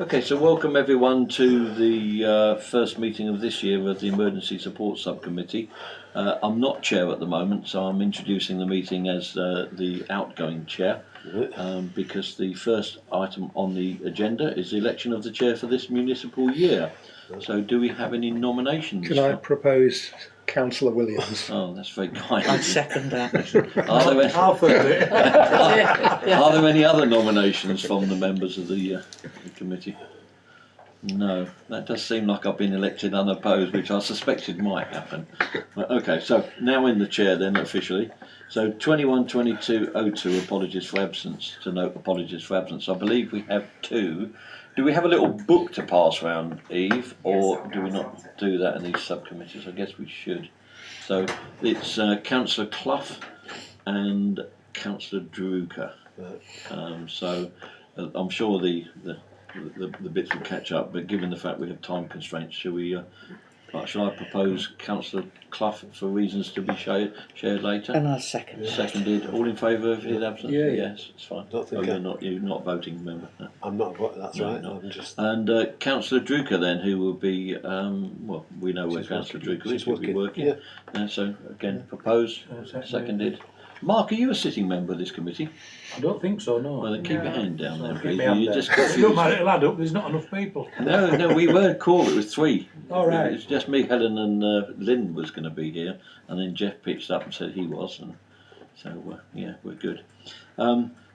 Okay, so welcome everyone to the first meeting of this year of the Emergency Support Subcommittee. I'm not chair at the moment, so I'm introducing the meeting as the outgoing chair, because the first item on the agenda is the election of the chair for this municipal year. So do we have any nominations? Can I propose Councillor Williams? Oh, that's very kind. I second that. Are there any other nominations from the members of the committee? No, that does seem like I've been elected unopposed, which I suspected might happen. Okay, so now in the chair then officially. So 212202 apologies for absence. To note apologies for absence. I believe we have two. Do we have a little book to pass around, Eve, or do we not do that in these subcommittees? I guess we should. So it's Councillor Clough and Councillor Druker. So I'm sure the bits will catch up, but given the fact we have time constraints, shall I propose Councillor Clough for reasons to be shared later? And I'll second. Seconded. All in favour of his absence? Yeah. Yes, it's fine. You're not voting member. No. I'm not voting. That's No, right. no. I'm just. And Councillor Druker then, who will be well, we know where Councillor Druker is. She'll be working. Yeah. And so again, proposed, seconded. Mark, are you a sitting member of this committee? I don't think so, no. Well, then keep your hand down there, Keep please. my hand You there. just It confused don't matter, me. it'll add up, there's not enough people. No, we weren't called. It was three. All right. It's just me, Helen, and Lynn was going to be here, and then Jeff pitched up and said he was, and so yeah, we're good.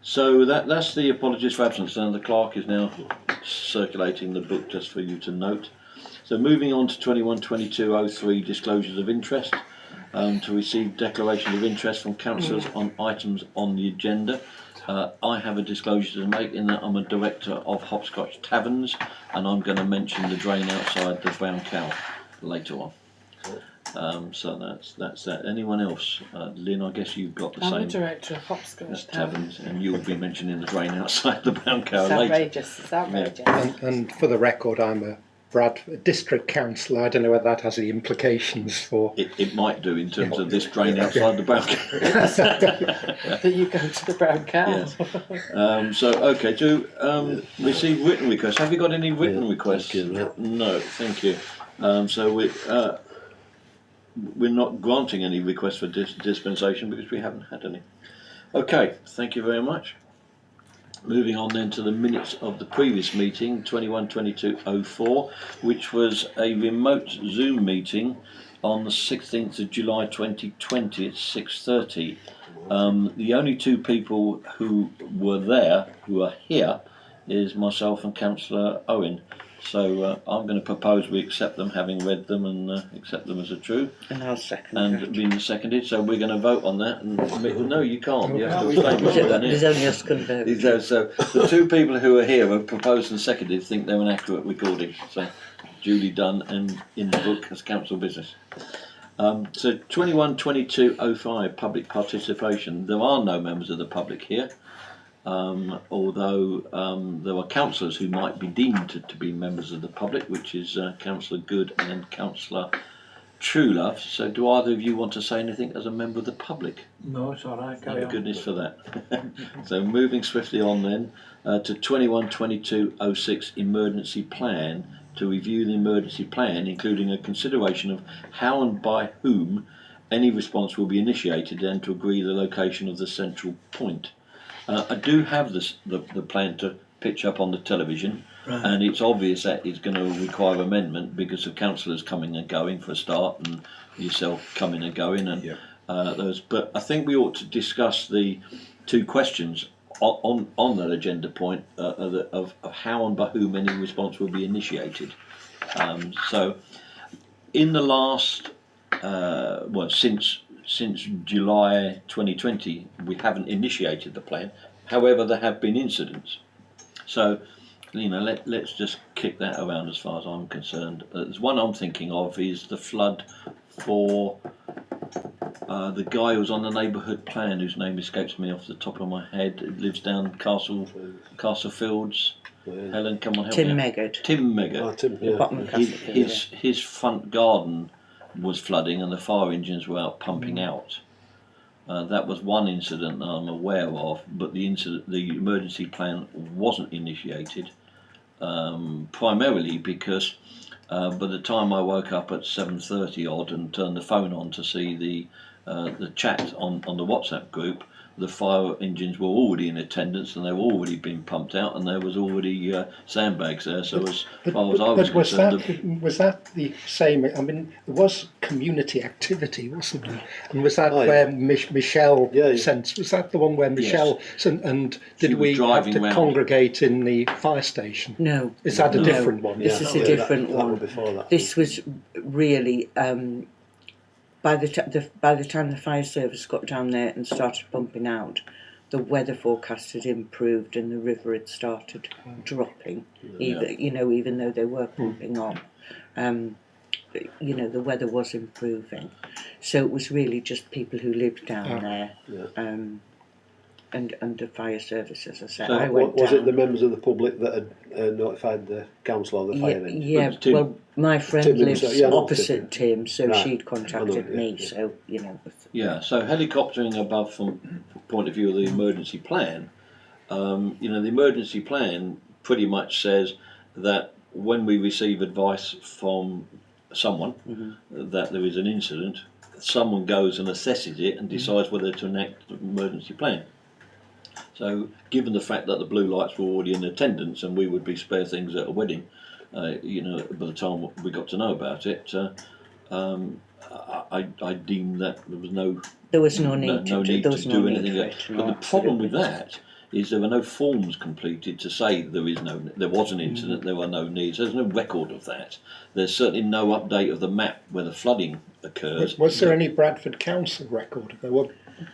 So that's the apologies for absence, and the clerk is now circulating the book just for you to note. So moving on to 212203 disclosures of interest. To receive declaration of interest from councillors on items on the agenda. I have a disclosure to make in that I'm a director of Hopscotch Taverns, and I'm going to mention the drain outside the Brown Cow later on. So that's that. Anyone else? Lynn, I guess you've got the I'm same. a director of Hopscotch Taverns, and you'll be mentioning the drain outside the Brown Cow It's later. outrageous. It's outrageous. And for the record, I'm a Bradford district councillor. I don't know whether that has any implications for. It might do in terms of this drain outside the Brown Cow. That you go to the Brown Cow. Yes. So okay, to receive written requests. Have you got any written requests? thank you, No, thank you. So we're not granting any requests for dispensation because we haven't had any. Okay, thank you very much. Moving on then to the minutes of the previous meeting, 212204, which was a remote Zoom meeting on the 16th of July 2020 at 6:30. The only two people who were there, who are here, is myself and Councillor Owen. So I'm going to propose we accept them, having read them, and accept them as a true. And I'll second. And being seconded, so we're going to vote on that. And no, you can't. You have to that. abstain. There's only us can vote. So the two people who are here have proposed and seconded think they're an accurate recording. So duly done and in the book as council business. So 212205 public participation. There are no members of the public here. Although there are councillors who might be deemed to be members of the public, which is Councillor Good and Councillor Truelove. So do either of you want to say anything as a member of the public? No, it's all right, carry Thank on. goodness for that. So moving swiftly on then to 212206 emergency plan, to review the emergency plan, including a consideration of how and by whom any response will be initiated, and to agree the location of the central point. I do have the plan to pitch up on the television, Right. and it's obvious that it's going to require amendment because of councillors coming and going for a start, and yourself coming and going, and those. But I think we ought to discuss the two questions on that agenda point of how and by whom any response will be initiated. So, in the last since July 2020, we haven't initiated the plan. However, there have been incidents. So, let's just kick that around as far as I'm concerned. There's one I'm thinking of is the flood for the guy who was on the neighbourhood plan, whose name escapes me off the top of my head. It lives down Castlefields. Helen, come on, help Tim me. Meggard. Tim Meggard. Oh, Tim, The bottom of Castlefield, His front garden was flooding and the fire engines were out pumping out. That was one incident that I'm aware of, but the emergency plan wasn't initiated. primarily because by the time I woke up at 7:30 odd and turned the phone on to see the chat on the WhatsApp group, the fire engines were already in attendance and they were already being pumped out, and there was already sandbags there. So as far as I was concerned, was that the same? I mean, there was community activity, wasn't there? And was that Oh, yeah. where Michelle Yeah, yeah. sent? Was that the one where Michelle sent? And She did was we have driving to round. congregate in the fire station? No. Is that a No. different one? This is a Yeah, different that one. was before that. This was really by the time the fire service got down there and started pumping out, the weather forecast had improved and the river had started dropping. Even though they were pumping on, the weather was improving. So it was really just people who lived down there, and under fire service, as I said. So I went Was down. it the members of the public that had notified the council or the fire engine? Yeah, Tim. well, my friend Tim lives himself, yeah, I know opposite Tim, so Right. she'd contacted I know, me. yeah. So yeah. So helicoptering above from point of view of the emergency plan, the emergency plan pretty much says that when we receive advice from someone that there is an incident, someone goes and assesses it and decides whether to enact the emergency plan. So, given the fact that the blue lights were already in attendance and we would be spare things at a wedding, by the time we got to know about it, I deemed that there was no need no to need there to was do no need anything. for Else. it. But the problem with that is there were no forms completed to say there was an incident, there were no needs. There's no record of that. There's certainly no update of the map where the flooding occurs. Was there any Bradford Council record?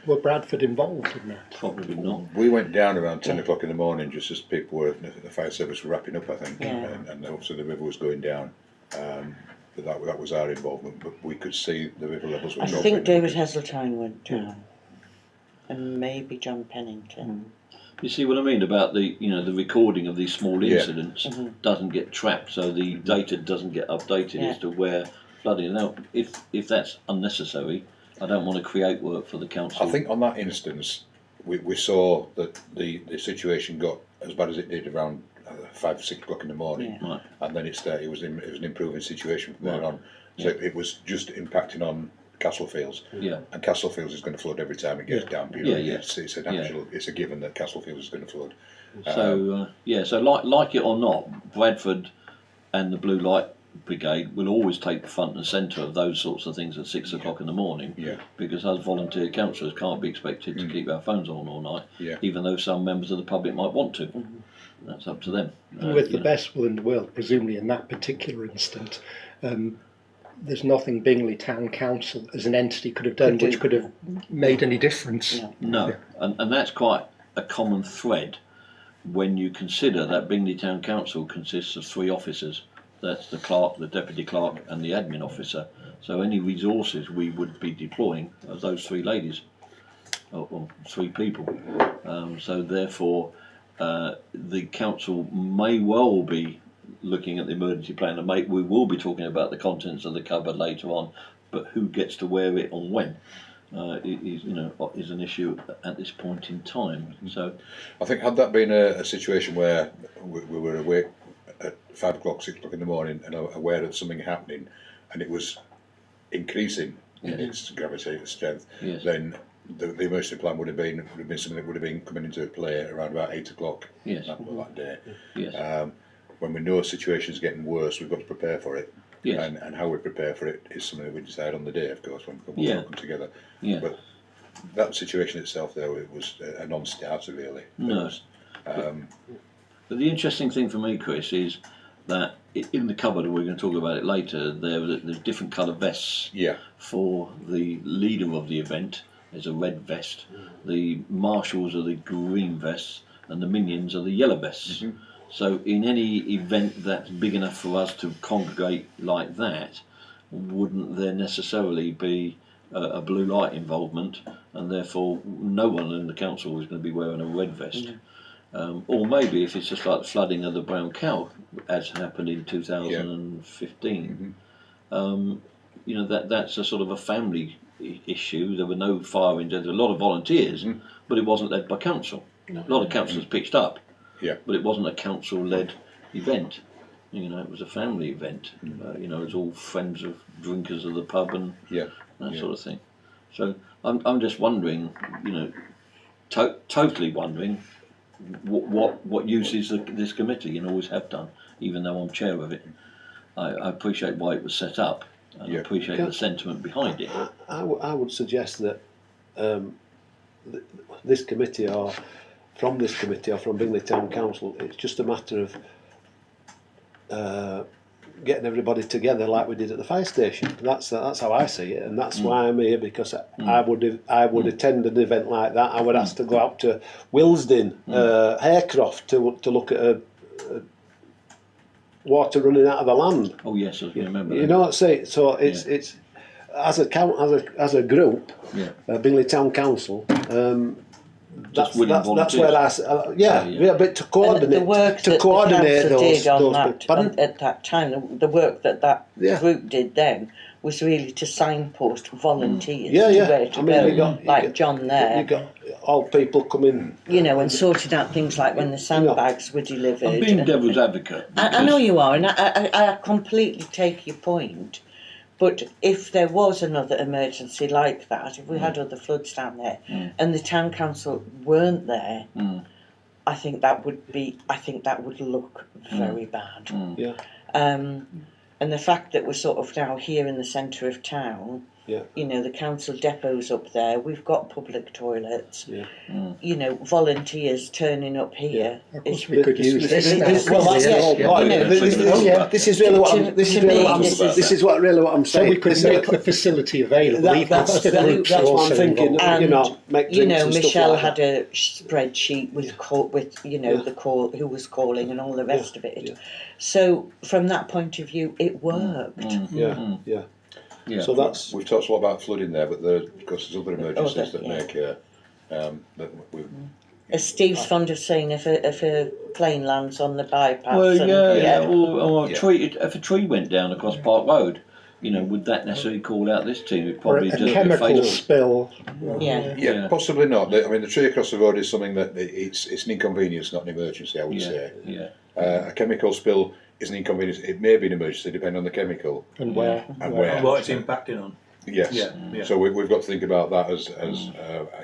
Were Bradford involved in that? Probably not. We went down around 10 o'clock in the morning just as people were, the fire service were wrapping up, I think, Yeah. and obviously the river was going down. But that was our involvement, but we could see the river levels were I dropping. think David Heseltine went down, and maybe John Pennington. You see what I mean about the recording of these small Yeah. incidents doesn't get trapped, so the data doesn't get updated Yeah. as to where flooding. Now, if that's unnecessary, I don't want to create work for the council. I think on that instance, we saw that the situation got as bad as it did around 5 or 6 o'clock in the morning, Right. and then it was an improving situation from there Right. on. So it was just impacting on Castlefields, Yeah. and Castlefields is going to flood every time it gets down. Yeah, yeah. It's a natural, it's a given that Castlefields is going to flood. So like it or not, Bradford and the Blue Light Brigade will always take the front and centre of those sorts of things at 6 o'clock in the morning. Yeah. Because us volunteer councillors can't be expected to keep our phones on all night. Yeah. Even though some members of the public might want to. That's up to them. With the best will in the world, presumably in that particular instance, there's nothing Bingley Town Council as an entity could have done which could have made any difference. No, and that's quite a common thread when you consider that Bingley Town Council consists of 3 officers. That's the clerk, the deputy clerk and the admin officer. So any resources we would be deploying are those 3 ladies, or 3 people. So therefore the council may well be looking at the emergency plan, and we will be talking about the contents of the cupboard later on, but who gets to wear it and when is an issue at this point in time. So I think had that been a situation where we were awake at 5 o'clock, 6 o'clock in the morning and aware of something happening, and it was increasing in its gravitational strength, Yes. then the emergency plan would have been something that would have been coming into play around about 8 o'clock Yes. that day. yes, When we know a situation's getting worse, we've got to prepare for it. Yes. And how we prepare for it is something that we decide on the day, of course, when we Yeah. all come together. yeah. But that situation itself, though, it was a non-starter, really. No. But the interesting thing for me, Chris, is that in the cupboard, we're going to talk about it later, there's different colour vests Yeah. for the leader of the event. There's a red vest, the marshals are the green vests, and the minions are the yellow vests. So in any event that's big enough for us to congregate like that, wouldn't there necessarily be a blue light involvement, and therefore no one in the council is going to be wearing a red vest? Or maybe if it's just like the flooding of the Brown Cow, as happened in 2015, that's a sort of a family issue. There were no fire engines, there were a lot of volunteers, but it wasn't led by council. A lot of councillors pitched up, Yeah. but it wasn't a council-led event. You know, it was a family event. You know, it was all friends of drinkers of the pub and Yeah. that sort of thing. So I'm just wondering, you know, totally wondering what use is this committee, and always have done, even though I'm chair of it. I appreciate why it was set up, and I appreciate the sentiment behind it. I would suggest that this committee, or from this committee, or from Bingley Town Council, it's just a matter of getting everybody together like we did at the fire station. That's how I see it, and that's why I'm here, because I would attend an event like that. I would ask to go out to Willesden, Haycroft to look at a water running out of the land. Oh yes, I remember. You know what I'm saying? So it's as a group, Bingley Town Council. That's where but to coordinate, the work that coordinate the council those did on that at at that time, the work that group did then was really to signpost volunteers to where to go, like John there. You got all people coming, you know, and sorted out things like when the sandbags were delivered. I'm being devil's advocate. I know you are, and I completely take your point. But if there was another emergency like that, if we had other floods down there, and the town council weren't there, I think that would look very bad. And the fact that we're sort of now here in the centre of town, you know, the council depot's up there, we've got public toilets, you know, volunteers turning up here. Of course we could use this. This is really what I'm saying. So we could make the facility available. That's what I'm thinking. And, you know, make you know, drinks and Michelle stuff like had a spreadsheet with you know the call, who was calling and all the rest of it. So from that point of view, it worked. that. Yeah. So that's We've talked a lot about flooding there, but of course there's other emergencies that make that we. As Steve's fond of saying, if a plane lands on the bypass. Well, or a tree. If a tree went down across Park Road, you know, would that necessarily call out this team? It'd Or probably a just chemical spill. Yeah, possibly not. I mean, the tree across the road is something that it's an inconvenience, not an emergency, I would say. A chemical spill is an inconvenience. It may be an emergency, depending on the chemical And where. and where. And what it's impacting on. Yes. Yeah. So we've got to think about that as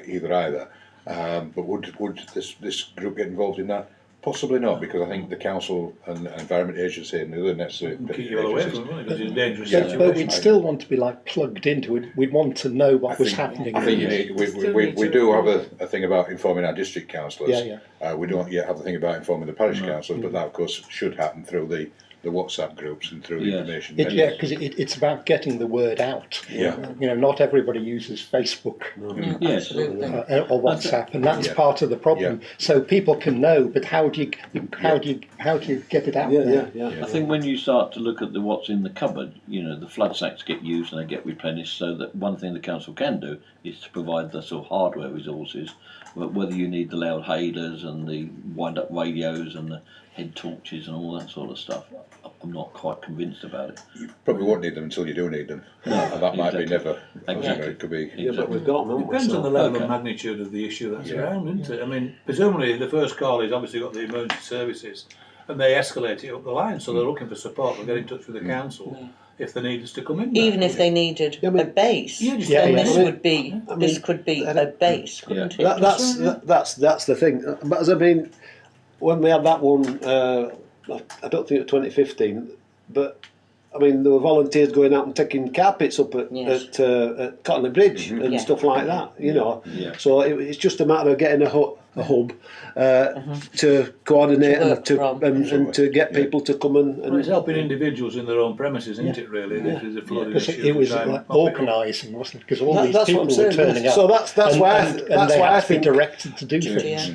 either. But would this group get involved in that? Possibly not, because I think the council and Environment Agency and the other necessary Keep you all away from it, because it's a dangerous Yeah, situation. but we'd still want to be like plugged into it. We'd want to know what was happening. I think we do have a thing about informing our district councillors. We don't yet have the thing about informing the parish councillors, but that of course should happen through the WhatsApp groups and through the information. Because it's about getting the word out. Yeah. You know, not everybody uses Facebook Yes. or WhatsApp, and that's part of the problem. So people can know, but how do you get it out there? I think when you start to look at what's in the cupboard, you know, the flood sacks get used and they get replenished. So that one thing the council can do is to provide the sort of hardware resources. Whether you need the loud hailers and the wind-up radios and the head torches and all that sort of stuff, I'm not quite convinced about it. You probably won't need them until you do need them. No, and that might be exactly. never. Exactly. It could be. Yeah, but we've got them. Depends on the level of magnitude of the issue that's around, isn't it? I mean, presumably the first call is obviously got the emergency services, and they escalate it up the line, so they're looking for support. They'll get in touch with the council if they need us to come in. Even if they needed a base, then this could be a base, couldn't it? That's the thing. But as I mean, when we had that one, I don't think it was 2015, but I mean there were volunteers going out and taking carpets up at Cottonley Bridge and stuff like that. You know, so it's just a matter of getting a hub to coordinate and to get people to come and. Well, it's helping individuals in their own premises, isn't it? Really, this is a flooding issue. It was like organising, wasn't it? Because all these people were turning up. So that's why I think directed to do things.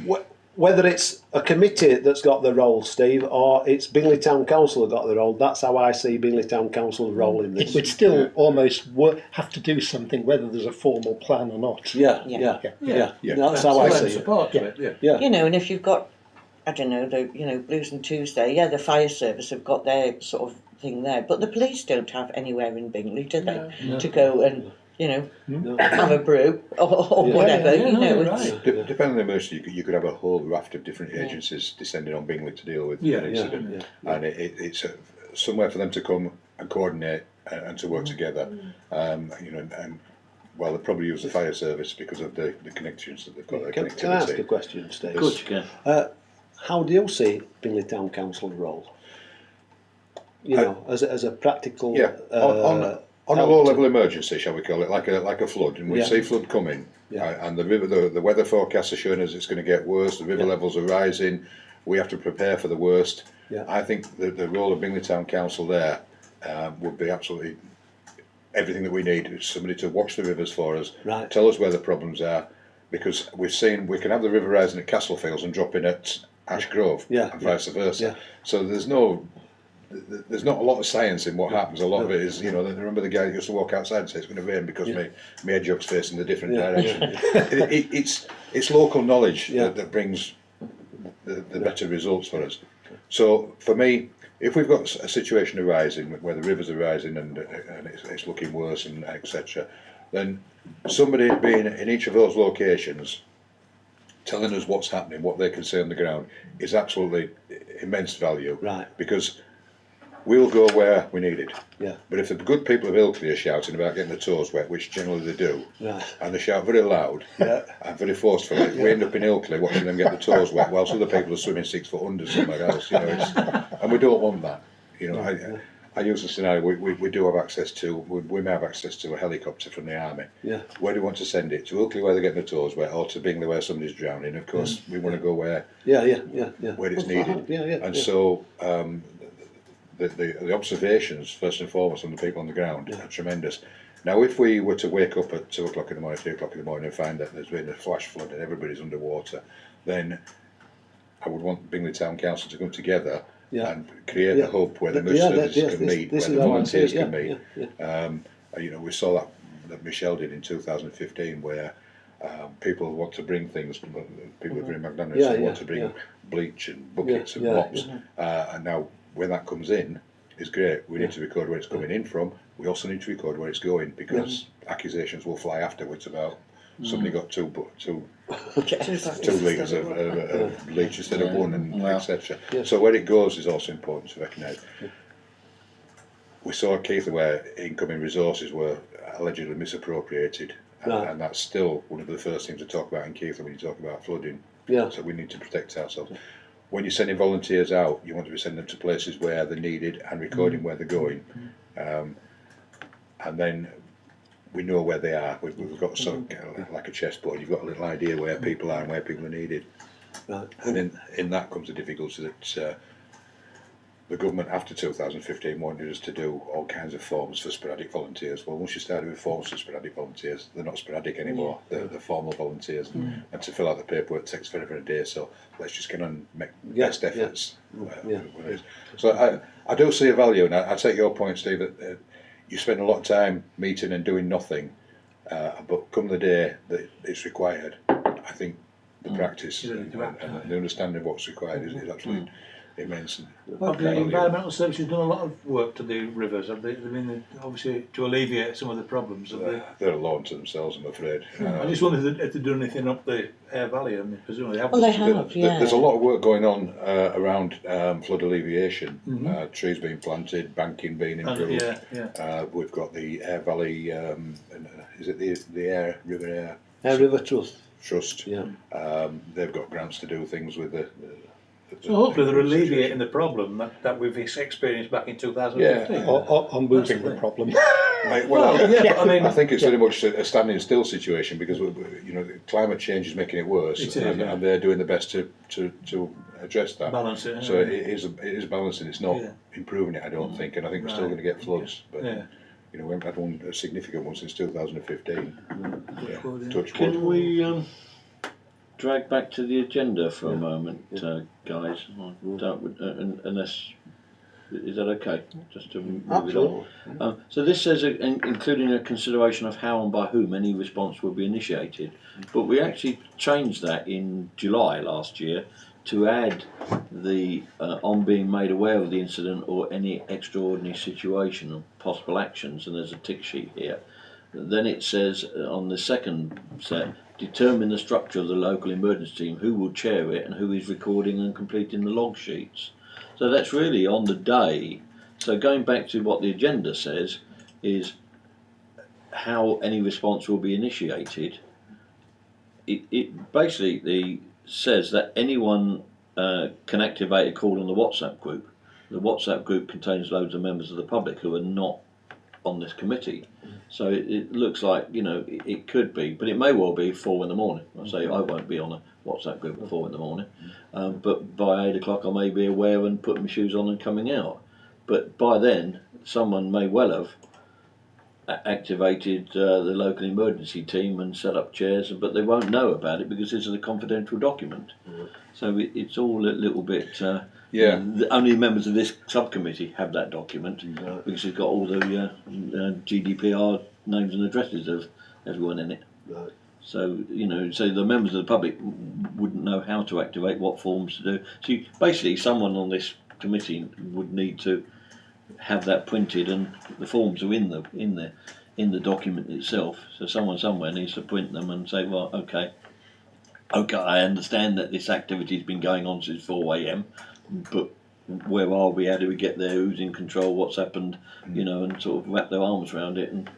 Whether it's a committee that's got the role, Steve, or it's Bingley Town Council that got the role, that's how I see Bingley Town Council's role in this. It would still almost have to do something, whether there's a formal plan or not. Yeah. That's how I see it. You know, and if you've got, I don't know, Blues and Tuesday, the fire service have got their sort of thing there, but the police don't have anywhere in Bingley, do they? To go and you know, No. have a brew or Yeah. whatever. Yeah, You no, know, you're it's, right. Depending on the emergency, you could have a whole raft of different agencies descending on Bingley to deal with Yeah, an incident, and it's somewhere for them to come and coordinate and to work together. You know, and well, they probably use the fire service because of the connections that they've got. Can I ask a question, Steve? Good, you can. How do you see Bingley Town Council's role? You know, as a practical. Yeah, on a help low to- level emergency, shall we call it, like a flood, and we Yeah. see flood coming, Yeah. and the weather forecasts are showing us it's going to get worse. The river Yeah. levels are rising. We have to prepare for the worst. Yeah. I think the role of Bingley Town Council there would be absolutely everything that we need. Is somebody to watch the rivers for us, Right. tell us where the problems are, because we've seen we can have the river rising at Castlefields and dropping at Ash Grove, Yeah, and yeah. vice versa. Yeah. So there's not a lot of science in what happens. A lot of it is, you know, remember the guy that used to walk outside and say it's going to rain because my hedge hog's facing the different Yeah. direction. It's local knowledge Yeah. that brings the better results for us. So for me, if we've got a situation arising where the rivers are rising and it's looking worse and etc., then somebody being in each of those locations telling us what's happening, what they can see on the ground, is absolutely immense value. Right. Because we'll go where we need it. Yeah. But if the good people of Ilkley are shouting about getting the toes wet, which generally they do, Right. and they shout very loud Yeah. and very forcefully, we end up in Ilkley watching them get the toes wet, whilst other people are swimming 6 foot under somewhere else. You know, and we don't want that. You know, I use the scenario. We do have access to. We may have access to a helicopter from the army. Yeah. Where do we want to send it? To Ilkley where they're getting the toes wet, or to Bingley where somebody's drowning? Of course, we want to go where Yeah. where it's needed. Yeah. And so the observations, first and foremost, on the people on the ground are tremendous. Now, if we were to wake up at 2 o'clock in the morning, 3 o'clock in the morning, and find that there's been a flash flood and everybody's underwater, then I would want Bingley Town Council to come together and create a hub where the emergency services can meet, where the volunteers can meet. You know, we saw that Michelle did in 2015, where people want to bring things, people are very magnanimous, they want to bring bleach and buckets and mops, and now when that comes in, is great. We need to record where it's coming in from. We also need to record where it's going, because accusations will fly afterwards about somebody got two litres of bleach instead of one, and etc. So where it goes is also important to recognise. We saw at Keithley where incoming resources were allegedly misappropriated, and that's still one of the first things to talk about in Keithley when you talk about flooding. Yeah. So we need to protect ourselves. When you're sending volunteers out, you want to be sending them to places where they're needed and recording where they're going, and then we know where they are. We've got sort of like a chessboard. You've got a little idea where people are and where people are needed. Right. And in that comes the difficulty that the government after 2015 wanted us to do all kinds of forms for sporadic volunteers. Well, once you start with forms for sporadic volunteers, they're not sporadic anymore. They're formal volunteers, and to fill out the paperwork takes forever a day. So let's just get on and make best efforts. So I do see a value, and I take your point, Steve, that you spend a lot of time meeting and doing nothing, but come the day that it's required, I think the practice and the understanding of what's required is absolutely immense. Have the environmental services done a lot of work to the rivers? Have they? I mean, obviously to alleviate some of the problems. Have they? They're alone to themselves, I'm afraid. I just wondered if they've done anything up the Aire Valley. I mean, presumably they have. Well, they have, yeah. There's a lot of work going on around flood alleviation. Trees being planted, banking being improved. We've got the Aire Valley. Is it the Aire River Aire? Aire River Trust. Yeah. They've got grants to do things with the. So hopefully they're alleviating the problem that we've experienced back in 2015. Yeah. Or moving the problem. But I mean, I think it's very much a standing still situation, because you know, climate change is making it worse, and they're doing the best to address that. Balance it. So it is balancing. It's not improving it, I don't think, and I think we're still going to get floods. But you know, we haven't had a significant one since 2015. Touch wood. Can we drag back to the agenda for a moment, guys? Unless, is that okay? Just to move Absolutely. it on. So this says including a consideration of how and by whom any response will be initiated, but we actually changed that in July last year to add the on being made aware of the incident or any extraordinary situation and possible actions, and there's a tick sheet here. then it says on the second set, determine the structure of the local emergency team, who will chair it and who is recording and completing the log sheets. So that's really on the day. So going back to what the agenda says is how any response will be initiated. It basically says that anyone can activate a call on the WhatsApp group. The WhatsApp group contains loads of members of the public who are not on this committee. So it looks like, it could be, but it may well be 4 in the morning. I say I won't be on a WhatsApp group at 4 in the morning, but by 8 o'clock I may be aware and putting my shoes on and coming out. But by then, someone may well have activated the local emergency team and set up chairs, but they won't know about it because this is a confidential document. So it's all a little bit. Only members of this subcommittee have that document because it's got all the GDPR names and addresses of everyone in it. Right. So so the members of the public wouldn't know how to activate, what forms to do. So basically, someone on this committee would need to have that printed, and the forms are in the document itself. So someone somewhere needs to print them and say, well, okay, I understand that this activity has been going on since 4 a.m. but where are we? How do we get there? Who's in control? What's happened? And sort of wrap their arms around it. And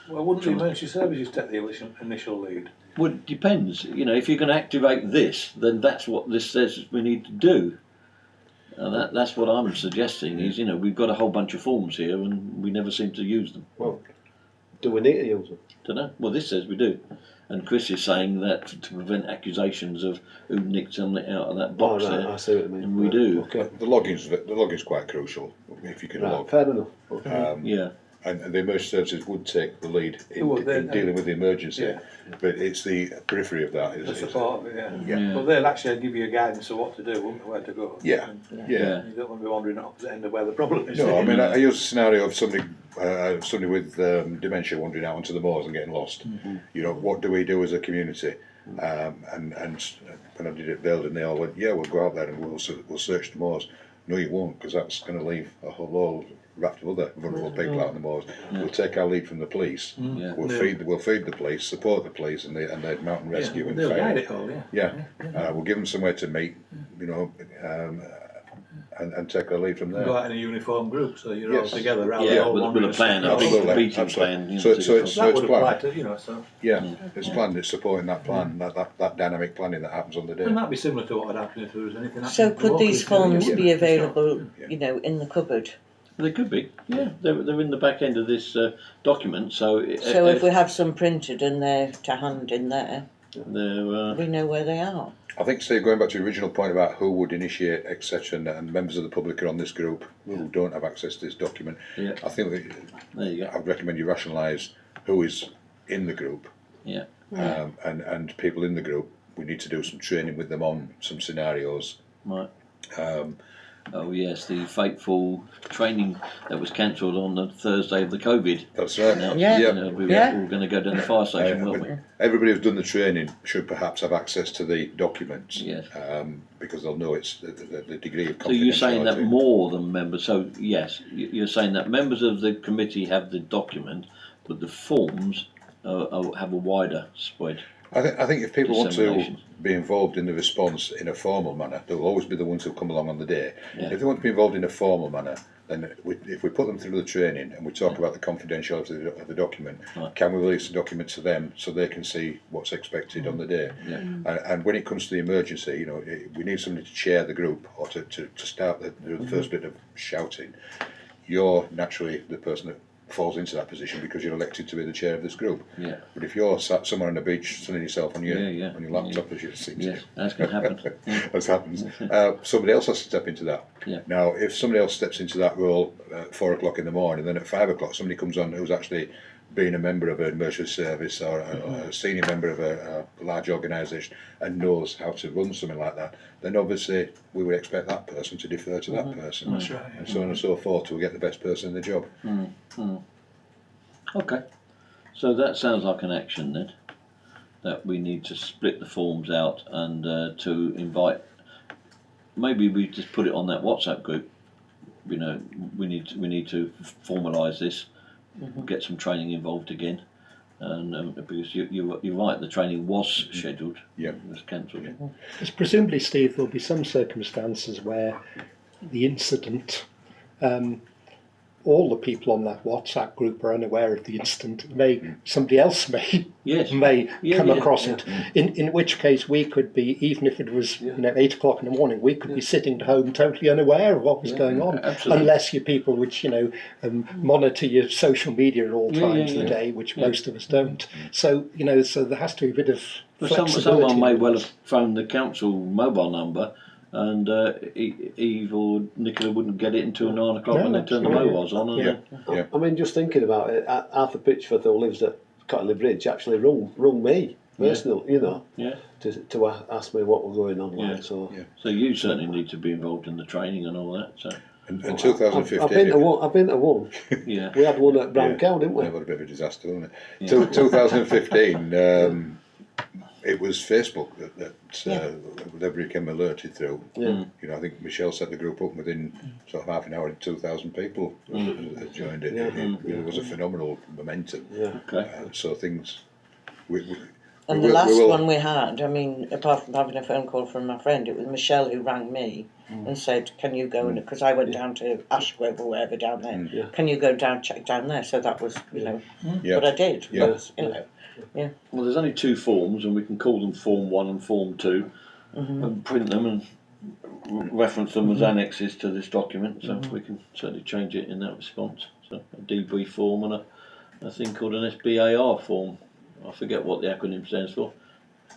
Well, wouldn't the emergency services take the initial lead? well, it depends. If you're going to activate this, then that's what this says we need to do. And that's what I'm suggesting is, we've got a whole bunch of forms here and we never seem to use them. Well, do we need to use them? Don't know. Well, this says we do. And Chris is saying that to prevent accusations of who nicked something out of that box there. I see what you mean. And we do. Okay. The logging's quite crucial if you can log. Fair enough. Okay. Yeah. And the emergency services would take the lead in Well, dealing with the emergency, Yeah. but it's the periphery of that. The support of it, yeah. Yeah. Well, they'll actually give you a guidance of what to do, won't they, where to go. Yeah. Yeah. You don't want to be wandering at the opposite end of where the problem is. No, I mean, I use a scenario of somebody with dementia wandering out onto the moors and getting lost. What do we do as a community? And when I did it, Belden, they all went, yeah, we'll go out there and we'll search the moors. No, you won't, because that's going to leave a whole raft of other vulnerable people out on the moors. We'll take our lead from the police. Yeah. We'll feed the police, support the police, and the mountain rescue and they'll fire. guide it all, yeah. We'll give them somewhere to meet, and take our lead from there. Go out in a uniform group, so you're all Yes. together rather than Yeah, all with a wandering plan, a separately. big beating Absolutely. plan. So to- it's That would apply planned. to, so. It's planned. It's supporting that plan, that dynamic planning that happens on the day. And that'd be similar to what would happen if there was anything So happening could locally these to the forms unit. be available, Yeah. in the cupboard? They could be, yeah. They're in the back end of this document, so So if we have some printed and they're to hand in there, they're we know where they are. I think, Steve, going back to your original point about who would initiate, etc., and members of the public are on this group who don't have access to this document, Yeah. I think that there you go. I'd recommend you rationalise who is in the group, Yeah, and people in the group. We need to do some training with them on some scenarios. right. Oh yes, the fateful training that was cancelled on the Thursday of the COVID. That's right. Now, Yeah. we Yeah. were all going to go down the fire station, weren't we? Everybody who's done the training should perhaps have access to the documents, Yes. because they'll know it's the degree of confidentiality. So you're saying that more than members? So yes, you're saying that members of the committee have the document, but the forms have a wider spread. I think if people want to Dissemination. be involved in the response in a formal manner, they'll always be the ones who come along on the day. Yeah. If they want to be involved in a formal manner, then if we put them through the training and we talk about the confidentiality of the document, Right. can we release the document to them so they can see what's expected on the day? Yeah. And when it comes to the emergency, we need somebody to chair the group or to start the first bit of shouting. You're naturally the person that falls into that position because you're elected to be the chair of this group. Yeah. But if you're sat somewhere on the beach sunning yourself on your Yeah. on your laptop, as you seem to Yes, that's going to happen. as happens, somebody else has to step into that. Yeah. Now, if somebody else steps into that role at 4 o'clock in the morning, then at 5 o'clock somebody comes on who's actually been a member of an emergency service or a senior member of a large organisation and knows how to run something like that, then obviously we would expect that person to defer to that person. That's right. And so on and so forth till we get the best person in the job. Okay, so that sounds like an action then. That we need to split the forms out and to invite. Maybe we just put it on that WhatsApp group. We need to formalise this, get some training involved again, And because you're right, the training was scheduled, Yeah. it was cancelled. Because presumably, Steve, there'll be some circumstances where the incident, all the people on that WhatsApp group are unaware of the incident. Somebody else may Yes. come across yeah. it. In which case, we could be, even if it was 8 o'clock in the morning, we could be sitting at home totally unaware of what was going on. Absolutely. Unless you're people which monitor your social media at all times of the day, which most of us don't. So so there has to be a bit of But flexibility. someone may in well this. have phoned the council mobile number, and Eve or Nicola wouldn't get it until 9 o'clock when they turned the absolutely. mobiles on. And Yeah. I mean, just thinking about it, Arthur Pitchforth, who lives at Cottingley Bridge, actually rung me personally, yeah. to ask me what was going on. Like, so. Yeah. So you certainly need to be involved in the training and all that. So And 2015. I've been to one. I've been to one. yeah. We had one at Brown Cow, didn't we? Yeah, what a bit of a disaster, wasn't it? 2015, it was Facebook that everybody became alerted through. Yeah. I think Michelle set the group up within sort of half an hour, 2,000 people had joined it. It was a phenomenal momentum. Yeah. Okay. So things. We And the last one we had, I mean, apart from having a phone call from my friend, it was Michelle who rang me and said, "Can you go?" Because I went down to Ashgrove or wherever down there. Yeah. Can you go down, check down there? So that was, Yeah. what I did. Yeah. Was, Well, there's only 2 forms, and we can call them Form 1 and Form 2, and print them and reference them as annexes to this document. So we can certainly change it in that response. So a debrief form and a thing called an SBAR form. I forget what the acronym stands for.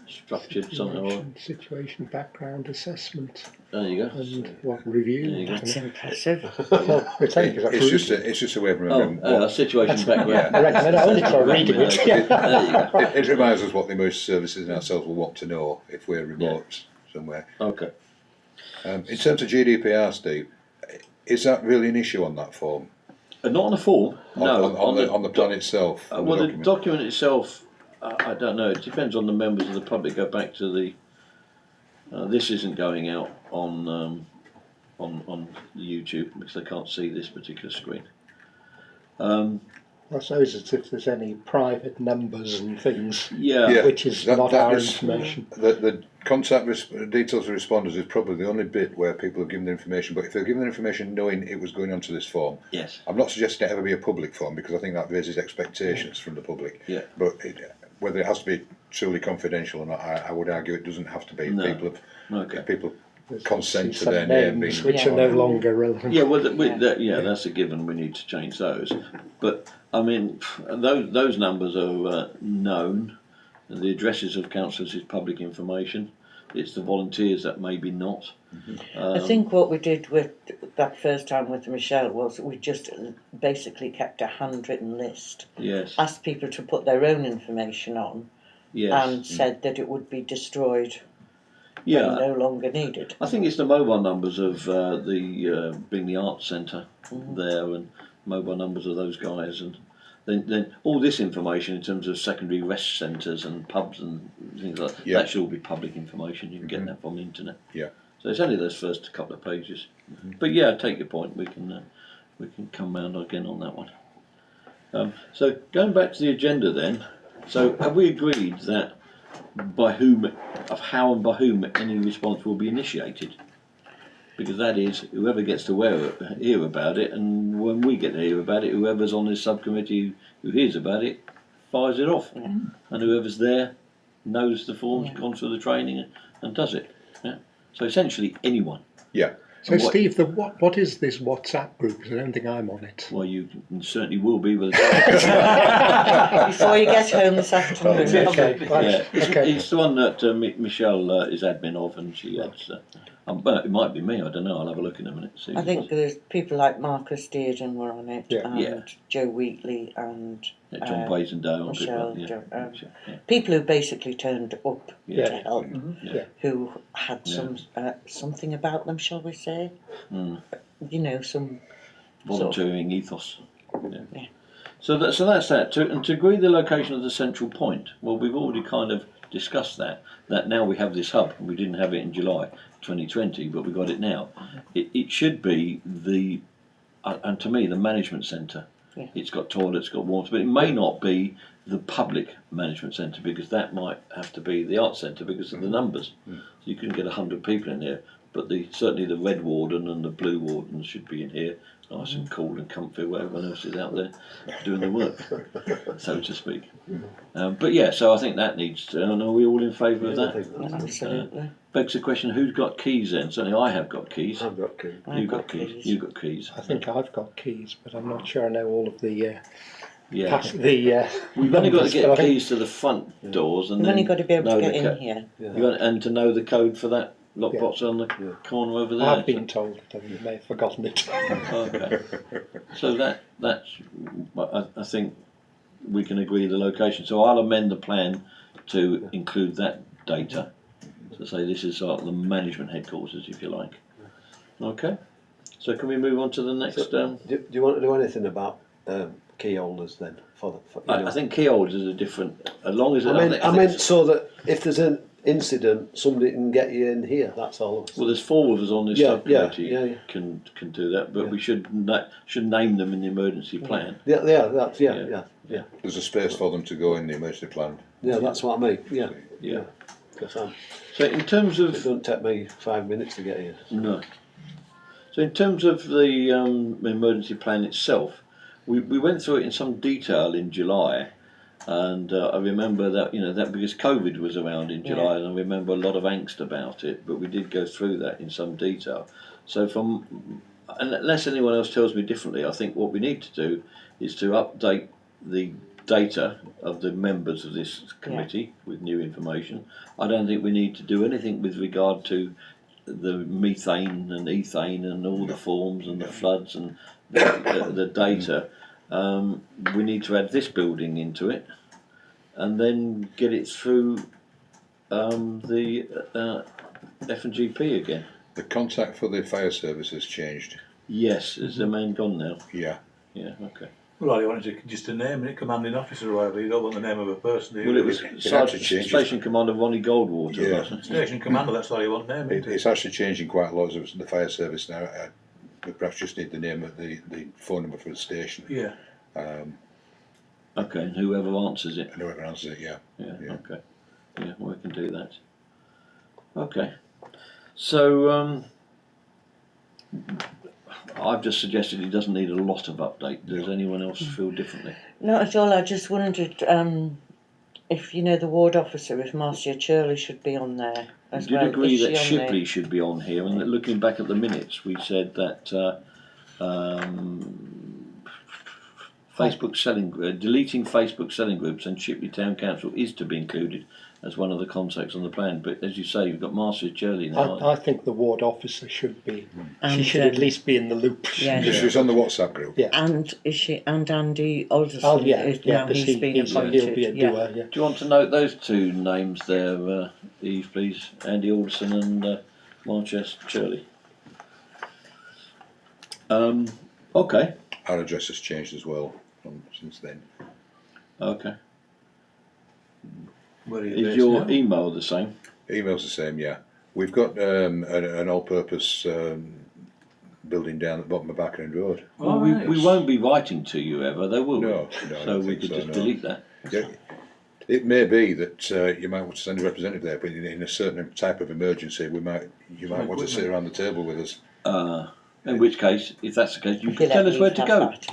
Structured something or other. Situation background assessment There you go. and review. There you go. That's impressive. Well, it's only 'cause that's it's just a way of remembering. Situation background. I recommend I only try reading it. There you go. It reminds us what the emergency services and ourselves will want to know if we're remote somewhere. Okay. In terms of GDPR, Steve, is that really an issue on that form? Not on the form. No. On the plan itself. on Well, the document? document itself, I don't know. It depends on the members of the public. Go back to the. This isn't going out on YouTube because they can't see this particular screen. I suppose it's if there's any private numbers and things, Yeah. which is That- not that our was- information. The contact details of responders is probably the only bit where people have given their information. But if they're given their information knowing it was going onto this form, Yes. I'm not suggesting it ever be a public form because I think that raises expectations from the public. Yeah. But whether it has to be truly confidential or not, I would argue it doesn't have to be. No. If people consent to Some their name being names which are no longer relevant. Yeah. Well, that's a given. We need to change those. But I mean, those numbers are known. The addresses of councillors is public information. It's the volunteers that maybe not. I think what we did with that first time with Michelle was we just basically kept a handwritten list, Yes. asked people to put their own information on, Yes. and said that it would be destroyed Yeah. when no longer needed. I think it's the mobile numbers of the Bingley Arts Centre there, and mobile numbers of those guys, and then all this information in terms of secondary rest centres and pubs and things like that. Yeah. That should all be public information. You can get that from the internet. Yeah. So it's only those first couple of pages. But yeah, I take your point. We can come round again on that one. So going back to the agenda then. So have we agreed that how and by whom any response will be initiated? Because that is whoever gets to hear about it, and when we get to hear about it, whoever's on this subcommittee who hears about it fires it off, and whoever's there knows the form's gone through the training and does it. Yeah. So essentially anyone. Yeah. So, Steve, what is this WhatsApp group? 'Cause I don't think I'm on it. Well, you certainly will be with the Before you get home this afternoon. Okay, right. Yeah, Okay. it's the one that Michelle is admin of, and she adds. But it might be me. I don't know. I'll have a look in a minute. See I think there's people like Marcus Dearden were on it, Yeah. and Yeah. Joe Wheatley, and John Blazendale. Michelle, People, yeah. people who basically turned up Yeah. to help, Yeah. who had something about them, shall we say? Some Volunteering ethos. Yeah. Yeah. So that's that. To agree the location of the central point. Well, we've already kind of discussed that now we have this hub, and we didn't have it in July 2020, but we got it now. It should be and to me, the management centre. Yeah. It's got toilets, it's got water, but it may not be the public management centre because that might have to be the arts centre because of the numbers. So you couldn't get 100 people in here, but certainly the red warden and the blue warden should be in here, nice and cool and comfy where everyone else is out there doing the work, so to speak. But yeah, so I think that needs to, and are we all in favour of I that? think that's Absolutely. Begs the question, who's got keys then? Certainly I have got keys. I've got keys. You've got keys. You've got keys. I think I've got keys, but I'm not sure I know all of the Yeah. We've We've only got to get keys to the front doors, and You've then only got to be able know to the get in co- here. and to know the code for that lockbox on the corner over there. I've been told, but you may have forgotten it. Okay. So that's I think we can agree the location. So I'll amend the plan to include that data. So say this is sort of the management headquarters, if you like. Okay. So can we move on to the next? Do you want to do anything about key holders then? I think key holders are different. As long as I meant so that if there's an incident, somebody can get you in here. That's all. Well, there's 4 of us on this Yeah, subcommittee yeah. can do that, but we should name them in the emergency plan. Yeah. There's a space for them to go in the emergency plan. Yeah, that's what I mean. Yeah. Yeah. Because So in terms it of don't take me 5 minutes to get here. no, so in terms of the emergency plan itself, we went through it in some detail in July, and I remember that that because COVID was around in July, and I remember a lot of angst about it. But we did go through that in some detail. So unless anyone else tells me differently, I think what we need to do is to update the data of the members of this committee with new information. I don't think we need to do anything with regard to the methane and ethane and all the forms and the floods and the data. We need to add this building into it and then get it through the F&GP again. The contact for the fire service has changed. Yes, is the man gone now? Yeah. Yeah, okay. Well, you wanted just a name, innit? Commanding officer or whatever. You don't want the name of a person, do you? Well, it was actually changed. Station Commander Ronnie Goldwater, Yeah. wasn't it? Station commander, that's all you want name, isn't it? It's actually changing quite a lot of the fire service now. We perhaps just need the name of the phone number for the station. Yeah. Okay, and whoever answers it. And whoever answers it, yeah. Yeah, okay. Yeah, we can do that. Okay. So, I've just suggested he doesn't need a lot of update. Does anyone else feel differently? Not at all. I just wondered if the ward officer, if Marcia Shirley should be on there as We did well. agree Is that she on Shipley should be on here, and that looking back at the minutes, we said that deleting Facebook selling groups and Shipley Town Council is to be included as one of the contacts on the plan. But as you say, you've got Marcia Shirley now. I think the ward officer should be. And, She should at least be in the loop. Yeah. She's on the WhatsApp group. Yeah. And is she? And Andy Alderson. Oh yeah, is yeah. now Because he's been he'll appointed. be a doer. Yeah. Do you want to note those 2 names there, Eve, please? Andy Alderson and Marcia Shirley. Okay. Our address has changed as well since then. Okay. Where are you Is based your now? email the same? Email's the same, yeah. We've got an all-purpose building down at the bottom of Backend Road. Well, we won't be writing to you ever, though, will No, we? no, I So don't we think could so, just no. delete that. Yeah, it may be that you might want to send a representative there, but in a certain type of emergency, you might want to sit around the table with us. In which case, if that's the case, you If can let tell us Eve where to have go. that.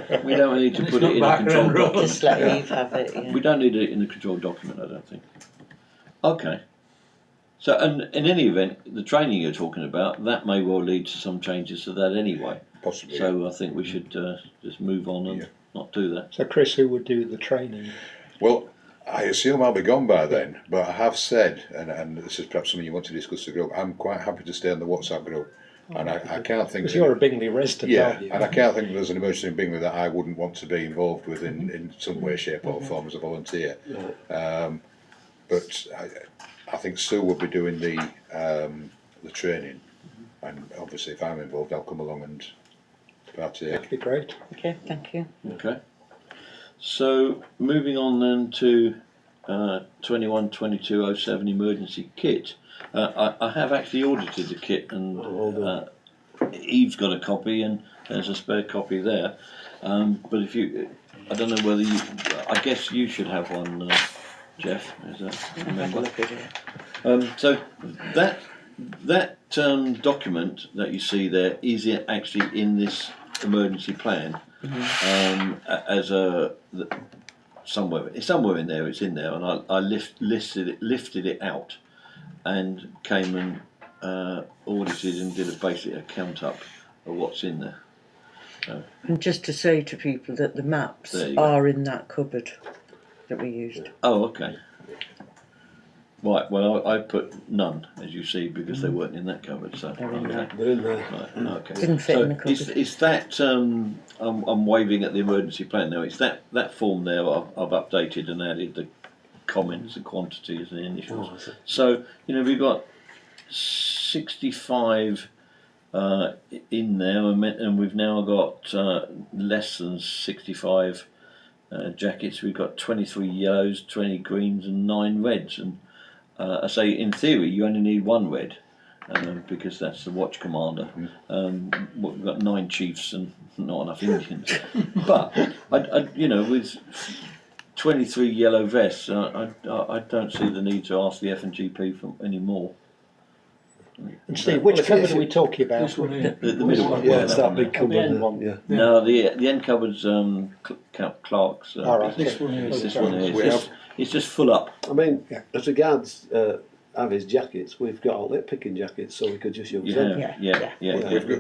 Yeah. We don't need to It's put not it in a back control road. document. Just let Eve have it. Yeah. We don't need it in a control document, I don't think. Okay. So, and in any event, the training you're talking about, that may well lead to some changes to that anyway. Possibly. So I think we should just move on and not do that. So Chris, who would do the training? Well, I assume I'll be gone by then, but I have said, and this is perhaps something you want to discuss the group, I'm quite happy to stay on the WhatsApp group. And I can't think... Because you're a Bingley resident, Yeah, aren't you? and I can't think there's an emergency in Bingley that I wouldn't want to be involved with in some way, shape or form as a volunteer. But I think Sue will be doing the training, and obviously if I'm involved I'll come along and partake. That'd be great. Okay, thank you. Okay. So moving on then to 21-22-07 emergency kit. I have actually audited the kit, and Eve's got a copy, and there's a spare copy there. But if you, I don't know whether you, I guess you should have one, Jeff, as a member. Look at it. So that document that you see there is actually in this emergency plan as a somewhere. It's somewhere in there. It's in there, and I lifted it out, and came and audited and did basically a count up of what's in there. And just to say to people that the maps There you go. are in that cupboard that we used. Oh, okay. Right. Well, I put none, as you see, because they weren't in that cupboard. So They're in there. They're in there. Right, okay. Didn't fit so in the cupboard. It's that I'm waving at the emergency plan now. It's that form there I've updated and added the comments, the quantities, and the initials. Oh, I see. So we've got 65 in there, and we've now got less than 65 jackets. We've got 23 yellows, 20 greens, and 9 reds. And I say, in theory, you only need 1 red. Because that's the watch commander. We've got 9 chiefs and not enough Indians. But I with 23 yellow vests, I don't see the need to ask the F&GP for any more. And Steve, which Well, cupboard are we talking about? This one here. The middle one. Yeah, it's that one big there. cupboard. The end one. Yeah. No, the end cupboard's Clark's. All right. This one here. It's is this one here. We It's just full up. I mean, Yeah. as regards Avi's jackets, we've got all the picking jackets, so we could just use them. Yeah.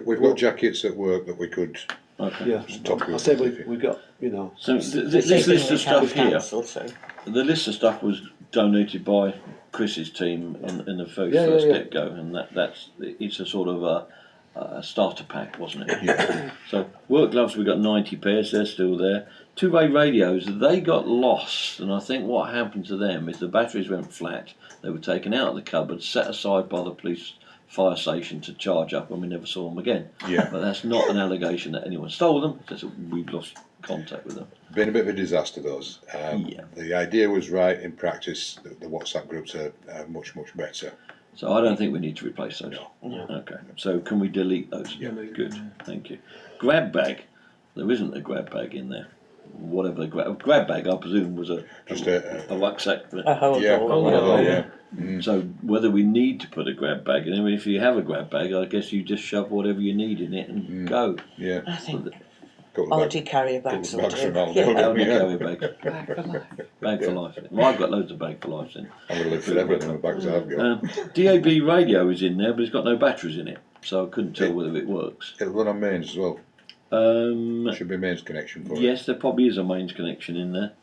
We've got jackets at work that we could. Okay. Yeah, Just top I said we've got, you know. So this list of stuff here, Council, so. the list of stuff was donated by Chris's team in the first Yeah. get go, and that's it's a sort of a starter pack, wasn't it? Yeah. So work gloves, we got 90 pairs. They're still there. Two-way radios, they got lost, and I think what happened to them is the batteries went flat. They were taken out of the cupboard, set aside by the police fire station to charge up, and we never saw them again. Yeah. But that's not an allegation that anyone stole them. It's just that we've lost contact with them. Been a bit of a disaster, those. Yeah. The idea was right. In practice, the WhatsApp groups are much better. So I don't think we need to replace those. No. Okay. So can we delete those? Yeah. Good. Thank you. Grab bag. There isn't a grab bag in there. Whatever the grab bag, I presume, was a rucksack. A whole Yeah. ball. Yeah. So whether we need to put a grab bag in, I mean, if you have a grab bag, I guess you just shove whatever you need in it and go. Yeah. I think Couple of Aldi carrier bags couple of will bags do. from Aldi. Yeah. Only Yeah. carry bags. Bag for life. Well, I've got loads of bag for life in. I'm going to live forever in the bags I've got. DAB radio is in there, but it's got no batteries in it, so I couldn't tell whether it works. It'll run on mains as well. Should be mains connection for it. Yes, there probably is a mains connection in there,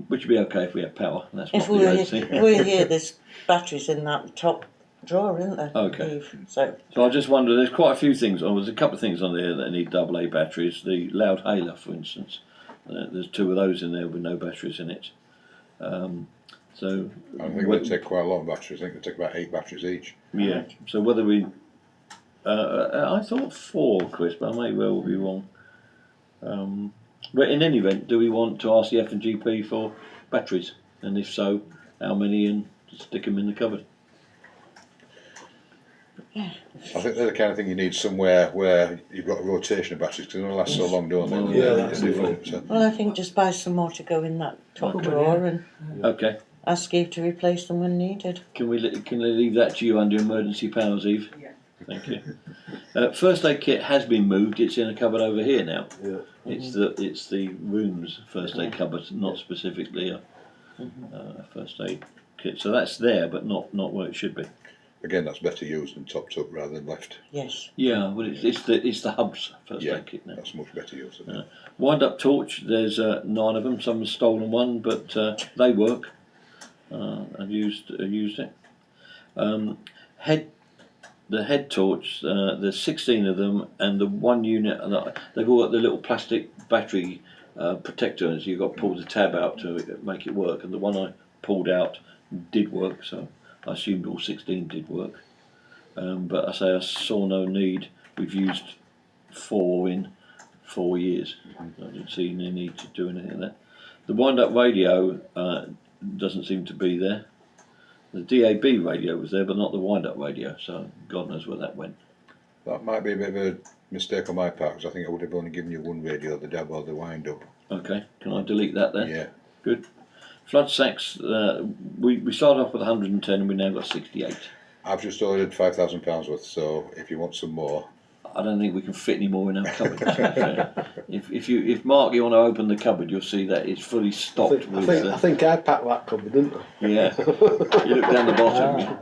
which would be okay if we had power. That's If not we the were, bad thing. we're here, there's batteries in that top drawer, isn't there? Okay. Eve? So So I just wonder, there's quite a few things, there's a couple of things on there that need AA batteries. The loud hailer, for instance, there's 2 of those in there with no batteries in it. So I think they take quite a lot of batteries. I think they take about 8 batteries each. yeah, so whether we, I thought 4, Chris, but I may well be wrong. But in any event, do we want to ask the F&GP for batteries? And if so, how many, and stick them in the cupboard? I think they're the kind of thing you need somewhere where you've got a rotation of batteries because they only last so long, don't they? Yeah, It's different. So. well, I think just buy some more to go in that top Okay. drawer and Okay. ask Eve to replace them when needed. Can we leave that to you under emergency powers, Eve? Yeah. Thank you. First aid kit has been moved. It's in a cupboard over here now. Yeah. It's the room's first aid cupboard, not specifically a first aid kit. So that's there, but not where it should be. Again, that's better used and topped up rather than left. Yes. Yeah, well, it's the hub's first aid kit now. That's much better used. Wind up torch. There's 9 of them. Someone's stolen one, but they work. I've used it. The head torch. There's 16 of them, and the one unit. They've all got the little plastic battery protector, and so you've got to pull the tab out to make it work. And the one I pulled out did work, so I assumed all 16 did work. But I saw no need. We've used 4 in 4 years. I didn't see any need to do anything there. The wind-up radio doesn't seem to be there. The DAB radio was there, but not the wind-up radio, so God knows where that went. That might be a bit of a mistake on my part, because I think I would have only given you one radio, the dab or the wind up. Okay, can I delete that then? Yeah. Good. Flood sacks, we started off with 110 and we now got 68. I've just ordered £5,000 worth, so if you want some more. I don't think we can fit any more in our cupboard. If Mark, you want to open the cupboard, you'll see that it's fully stocked I think I packed that cupboard, didn't I? yeah. You look down the bottom,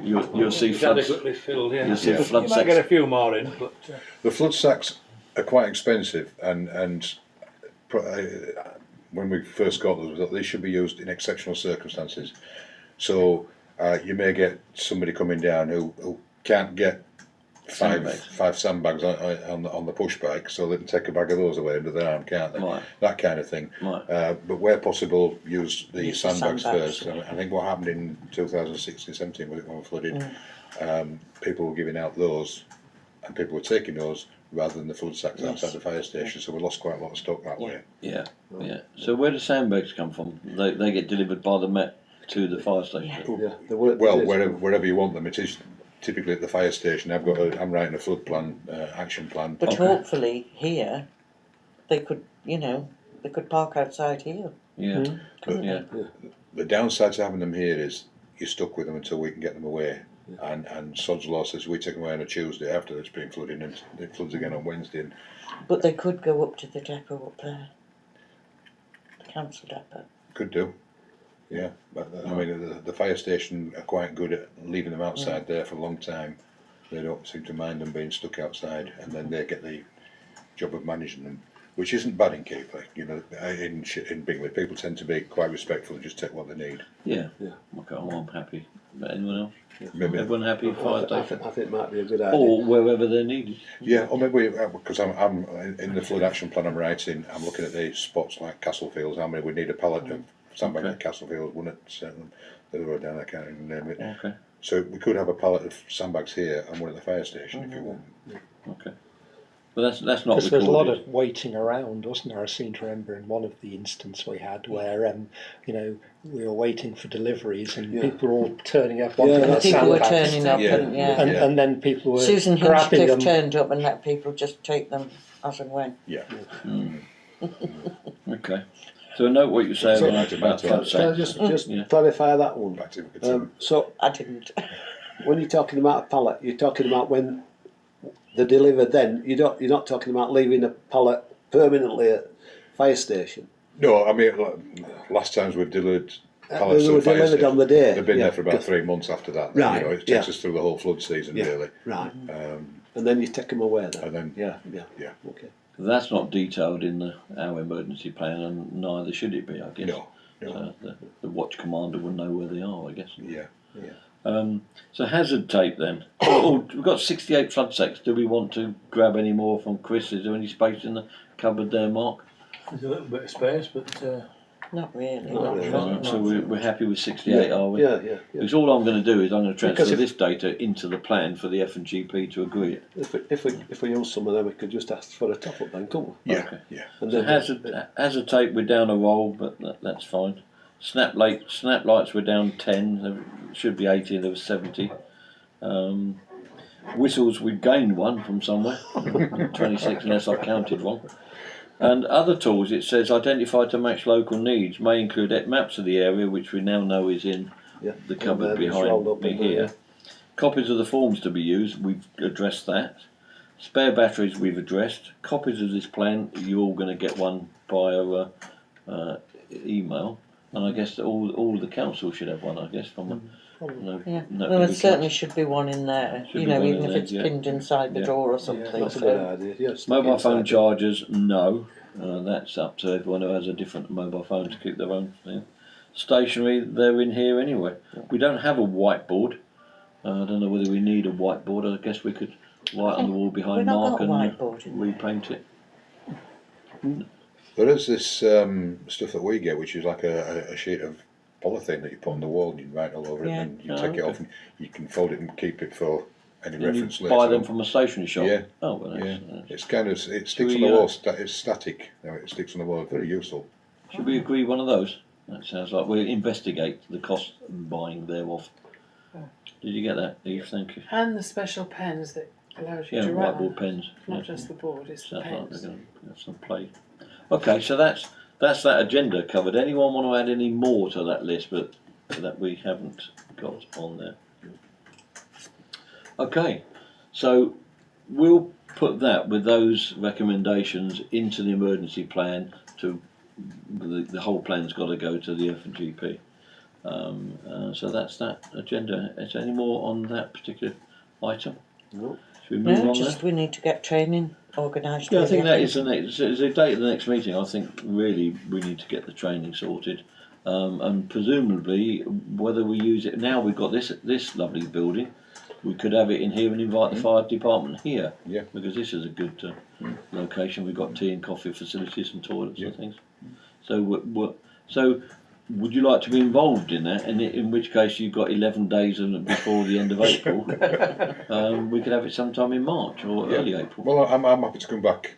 you'll see It's floods. adequately filled, yeah. You'll see flood You might get a sacks. few more in, but The flood sacks are quite expensive, and when we first got those, we thought they should be used in exceptional circumstances. So you may get somebody coming down who can't get five sandbags on the push bike, so they can take a bag of those away under their arm, can't they? Right. That kind of thing. Right. But where possible, use the Use the sandbags sandbags. first. I think what happened in 2016-17 when we flooded, people were giving out those, and people were taking those rather than the flood sacks outside the fire station. So we lost quite a lot of stock that way. Yeah, yeah. So where do sandbags come from? They get delivered by the Met to the fire station. Yeah, they were, Well, wherever you want them, it is typically at the fire station. I'm writing a flood plan, action plan. But Okay. hopefully here, they could, they could park outside here. Yeah, couldn't yeah. The downside to having them here is you're stuck with them until we can get them away. And Sod's Law says we take them away on a Tuesday after it's been flooding, and it floods again on Wednesday. And But they could go up to the depot up there, the council depot. could do, yeah. But I mean, the fire station are quite good at leaving them outside there for a long time. They don't seem to mind them being stuck outside, and then they get the job of managing them, which isn't bad in Keighley. In Bingley, people tend to be quite respectful and just take what they need. Yeah. Yeah. Okay, well, I'm happy. But anyone else? Maybe, Everyone happy? Fire I station? think it might be a good idea. Or wherever they're needed. yeah, or maybe because I'm in the flood action plan I'm writing, I'm looking at the spots like Castlefields. How many we need a pallet of sandbag Okay. at Castlefields, one at the other road down. I can't even name it. Okay, So we could have a pallet of sandbags here and one at the fire station if you want. okay. But that's not Because there's a lot recorded. of waiting around, wasn't there? I seem to remember in one of the instances we had where, we were waiting for deliveries and Yeah. people were all turning up wanting Yeah, their that's People were sandbags. turning up Yeah. and And then people were Susan grabbing Hinchcliffe them. turned up and let people just take them as and when. Yeah. Okay. So note what you're saying So- about flood Can I sacks. just Yeah. clarify that one? Back to So I didn't. when you're talking about a pallet, you're talking about when they're delivered. Then you're not talking about leaving a pallet permanently at fire station. no, I mean last times we've delivered pallets They to were the fire delivered station. on the day. They've been Yeah. there for about 3 months after that. Right, It takes yeah. us through the whole flood season Yeah. really. Right. Um, And then you take them away then. and then Yeah. yeah. Okay. That's not detailed in our emergency plan, and neither should it be, I guess. No. The watch commander will know where they are, I guess. Yeah. So hazard tape then. Oh, we've got 68 flood sacks. Do we want to grab any more from Chris? Is there any space in the cupboard there, Mark? there's a little bit of space, but Not really. Not really. Right, so we're happy with 68, are we? Yeah. Because all I'm going to do is I'm going to transfer Because if- this data into the plan for the F&GP to agree it. If we use some of them, we could just ask for a top up then, couldn't we? Yeah. Okay. Yeah. And So then hazard tape, we're down a roll, but that's fine. Snap lights we're down 10. There should be 80. There was 70. Whistles we gained one from somewhere. 26 unless I've counted wrong. And other tools, it says identify to match local needs, may include maps of the area, which we now know is in yeah. the cupboard And then it's rolled behind up me in there, here. Copies of the forms to be used, we've addressed that. Spare batteries we've addressed. Copies of this plan, you're all going to get one via email. And I guess that all the council should have one, I guess, from Yeah. no, Well, every there certainly council. should be one in there. Should be one Even in if there, it's yeah. pinned inside the Yeah. door or Yeah, something. that's a good So idea. Yeah, stick Mobile inside phone it. chargers, no. That's up to everyone who has a different mobile phone to keep their own thing. Stationery, they're in here anyway. We don't have a whiteboard. I don't know whether we need a whiteboard. I guess we could write on the wall behind We've not Mark got a and whiteboard in there. repaint it. There is this stuff that we get, which is like a sheet of polythene that you put on the wall and you write all over it, Yeah. and you Oh, take it okay. off and you can fold it and keep it for any And you reference later. buy them on. from a stationery shop. Yeah. Oh well, that's, Yeah, it's kind of it sticks on we, the wall. It's static. No, it sticks on the wall. Very useful. should we agree one of those? That sounds like we'll investigate the cost of buying thereof. Did you get that, Eve? Thank you. And the special pens that allows you Yeah, to write whiteboard on, pens. not Yeah. just the board, it's the Sounds like pens. they're going to have some play. Okay, so that's that agenda covered. Anyone want to add any more to that list, but that we haven't got on there? Okay, so we'll put that with those recommendations into the emergency plan. To the whole plan's got to go to the F&GP. So that's that agenda. Is there any more on that particular item? No. Should we move No, on just then? we need to get training organised. Yeah, I really, think that is the next. Is the date of the next meeting. I think really we need to get the training sorted, and presumably whether we use it now. We've got this lovely building. We could have it in here and invite the fire department here. Yeah. Because this is a good location. We've got tea and coffee facilities and toilets and things. So so. Would you like to be involved in that? And in which case, you've got 11 days before the end of April. We could have it sometime in March or early April. Well, I'm happy to come back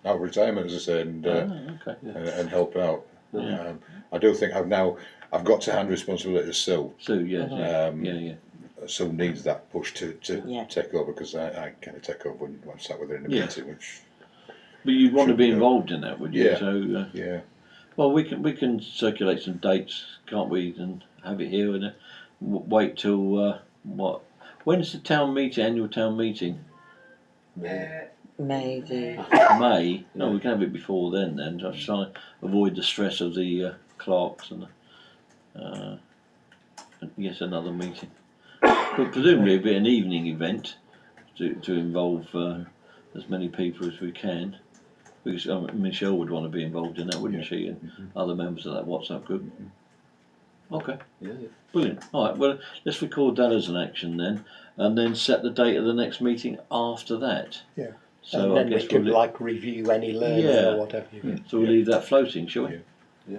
out of retirement, as I say, and Okay. and help out. Yeah. I do think I've got to hand responsibility to Sue. So yeah, yeah. Sue needs that push to Yeah. take over, because I kind of take over when I'm sat with her in a Yeah. meeting, which But you'd want to Should be we go? involved in that, would you? Yeah. So yeah. well, we can circulate some dates, can't we, and have it here and wait till what? When's the annual town meeting? May the May. No, we can have it before then. Then just try and avoid the stress of the clerks and yes, another meeting. But presumably it'll be an evening event to involve as many people as we can. Because Michelle would want to be involved in that, wouldn't she? And other members of that WhatsApp group. Okay, Yeah. brilliant. All right, well, let's record that as an action then, and then set the date of the next meeting after that. Yeah. So and I then guess we can we'll like review any learning Yeah. or whatever. so we'll leave that floating, shall we? Yeah. Yeah.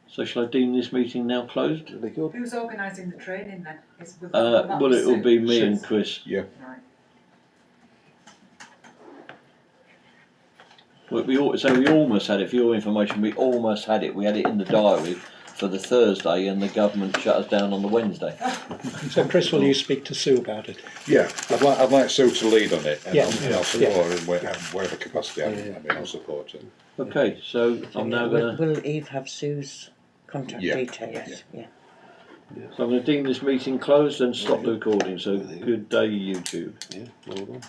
So shall I deem this meeting now closed? Really good. Who's organising the training then? Well, it will be me Sue? and Chris. Yeah. Right. We almost had it, for your information, we almost had it. We had it in the diary for the Thursday, and the government shut us down on the Wednesday. So Chris, will you speak to Sue about it? Yeah, I'd like Sue to lead on it, and Yeah. I'll support her in whatever capacity I'll support her. Okay, so I'm now going to. will Eve have Sue's contact Yeah. details? Yeah. So I'm going to deem this meeting closed and stop the recording. So good day, YouTube. Yeah. Well done.